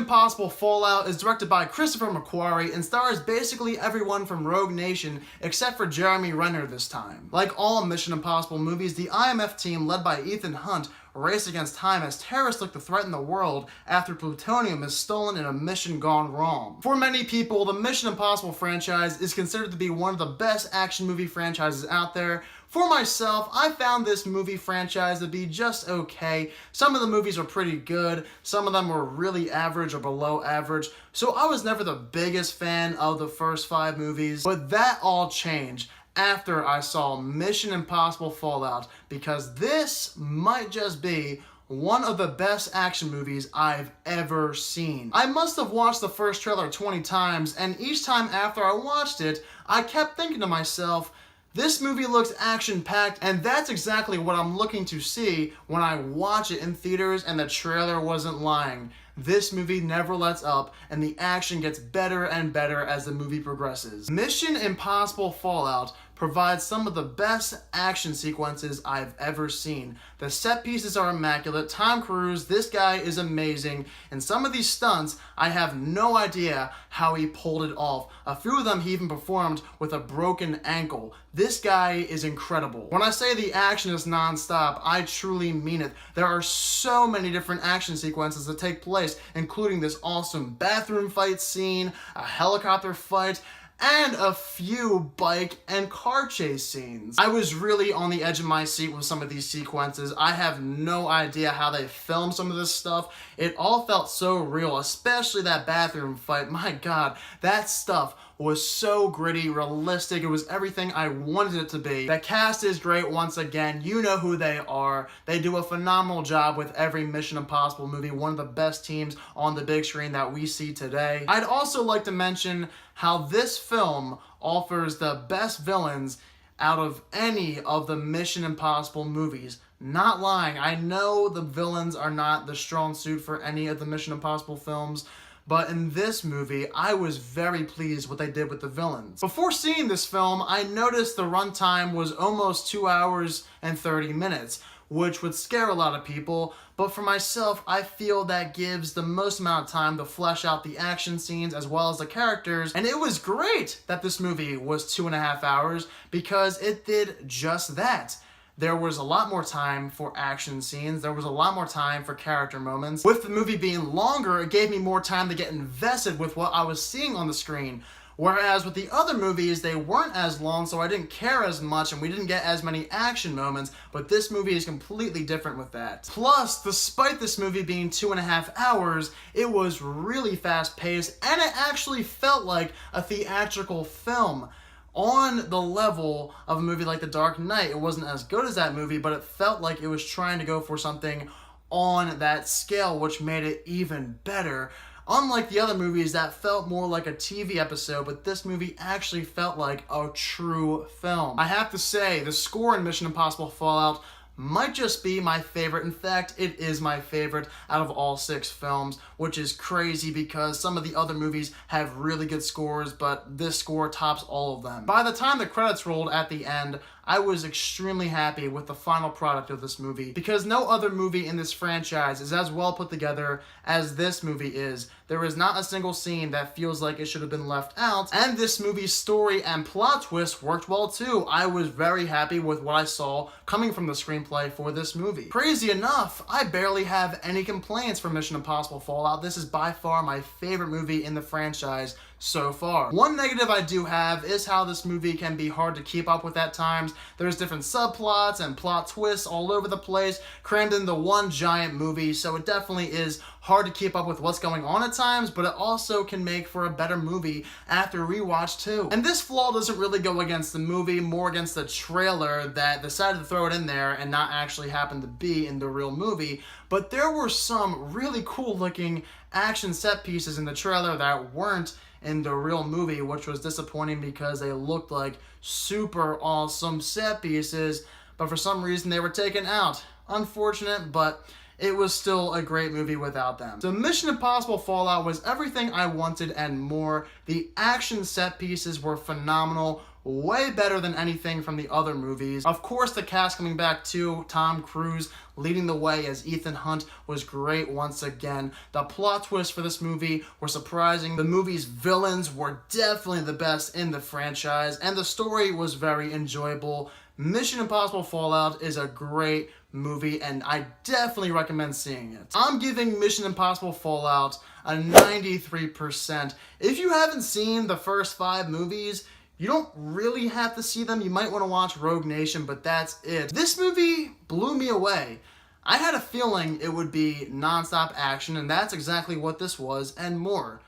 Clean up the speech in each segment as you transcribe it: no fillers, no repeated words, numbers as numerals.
Impossible Fallout is directed by Christopher McQuarrie and stars basically everyone from Rogue Nation except for Jeremy Renner this time. Like all Mission Impossible movies, the IMF team led by Ethan Hunt race against time as terrorists look to threaten the world after plutonium is stolen in a mission gone wrong. For many people, the Mission Impossible franchise is considered to be one of the best action movie franchises out there. For myself, I found this movie franchise to be just okay. Some of the movies were pretty good, some of them were really average or below average, so I was never the biggest fan of the first 5 movies, but that all changed after I saw Mission Impossible Fallout, because this might just be one of the best action movies I've ever seen. I must have watched the first trailer 20 times, and each time after I watched it, I kept thinking to myself, this movie looks action-packed, and that's exactly what I'm looking to see when I watch it in theaters, and the trailer wasn't lying. This movie never lets up, and the action gets better and better as the movie progresses. Mission Impossible Fallout provides some of the best action sequences I've ever seen. The set pieces are immaculate. Tom Cruise, this guy is amazing, and some of these stunts, I have no idea how he pulled it off. A few of them he even performed with a broken ankle. This guy is incredible. When I say the action is non-stop, I truly mean it. There are so many different action sequences that take place, including this awesome bathroom fight scene, a helicopter fight, and a few bike and car chase scenes. I was really on the edge of my seat with some of these sequences. I have no idea how they filmed some of this stuff. It all felt so real, especially that bathroom fight. My God, that stuff was so gritty, realistic. It was everything I wanted it to be. The cast is great once again. You know who they are. They do a phenomenal job with every Mission Impossible movie. One of the best teams on the big screen that we see today. I'd also like to mention how this film offers the best villains out of any of the Mission Impossible movies. Not lying. I know the villains are not the strong suit for any of the Mission Impossible films, but in this movie, I was very pleased what they did with the villains. Before seeing this film, I noticed the runtime was almost 2 hours and 30 minutes, which would scare a lot of people, but for myself, I feel that gives the most amount of time to flesh out the action scenes as well as the characters, and it was great that this movie was 2.5 hours because it did just that. There was a lot more time for action scenes. There was a lot more time for character moments. With the movie being longer, it gave me more time to get invested with what I was seeing on the screen. Whereas with the other movies, they weren't as long, so I didn't care as much and we didn't get as many action moments, but this movie is completely different with that. Plus, despite this movie being 2.5 hours, it was really fast-paced and it actually felt like a theatrical film. On the level of a movie like The Dark Knight. It wasn't as good as that movie, but it felt like it was trying to go for something on that scale, which made it even better. Unlike the other movies that felt more like a TV episode, but this movie actually felt like a true film. I have to say, the score in Mission Impossible Fallout might just be my favorite. In fact, it is my favorite out of all 6 films, which is crazy because some of the other movies have really good scores, but this score tops all of them. By the time the credits rolled at the end, I was extremely happy with the final product of this movie because no other movie in this franchise is as well put together as this movie is. There is not a single scene that feels like it should have been left out, and this movie's story and plot twist worked well too. I was very happy with what I saw coming from the screenplay for this movie. Crazy enough, I barely have any complaints for Mission Impossible Fallout. This is by far my favorite movie in the franchise so far. One negative I do have is how this movie can be hard to keep up with at times. There's different subplots and plot twists all over the place, crammed into one giant movie, so it definitely is hard to keep up with what's going on at times, but it also can make for a better movie after rewatch too. And this flaw doesn't really go against the movie, more against the trailer that decided to throw it in there and not actually happen to be in the real movie. But there were some really cool looking action set pieces in the trailer that weren't in the real movie, which was disappointing because they looked like super awesome set pieces, but for some reason they were taken out. Unfortunate, but it was still a great movie without them. So Mission Impossible Fallout was everything I wanted and more. The action set pieces were phenomenal. way better than anything from the other movies. Of course, the cast coming back too. Tom Cruise leading the way as Ethan Hunt was great once again. The plot twists for this movie were surprising. The movie's villains were definitely the best in the franchise, and the story was very enjoyable. Mission Impossible Fallout is a great movie, and I definitely recommend seeing it. I'm giving Mission Impossible Fallout a 93%. If you haven't seen the first 5 movies, you don't really have to see them. You might want to watch Rogue Nation, but that's it. This movie blew me away. I had a feeling it would be non-stop action, and that's exactly what this was, and more.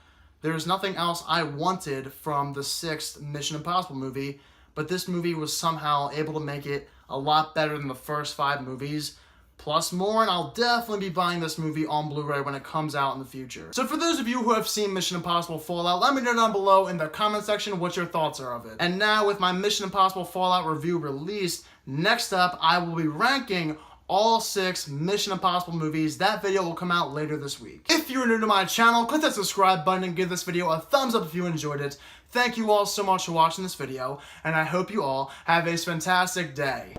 There's nothing else I wanted from the 6th Mission Impossible movie, but this movie was somehow able to make it a lot better than the first 5 movies, plus more, and I'll definitely be buying this movie on Blu-ray when it comes out in the future. So for those of you who have seen Mission Impossible Fallout, let me know down below in the comment section what your thoughts are of it. And now with my Mission Impossible Fallout review released, next up I will be ranking all 6 Mission Impossible movies. That video will come out later this week. If you're new to my channel, click that subscribe button and give this video a thumbs up if you enjoyed it. Thank you all so much for watching this video, and I hope you all have a fantastic day.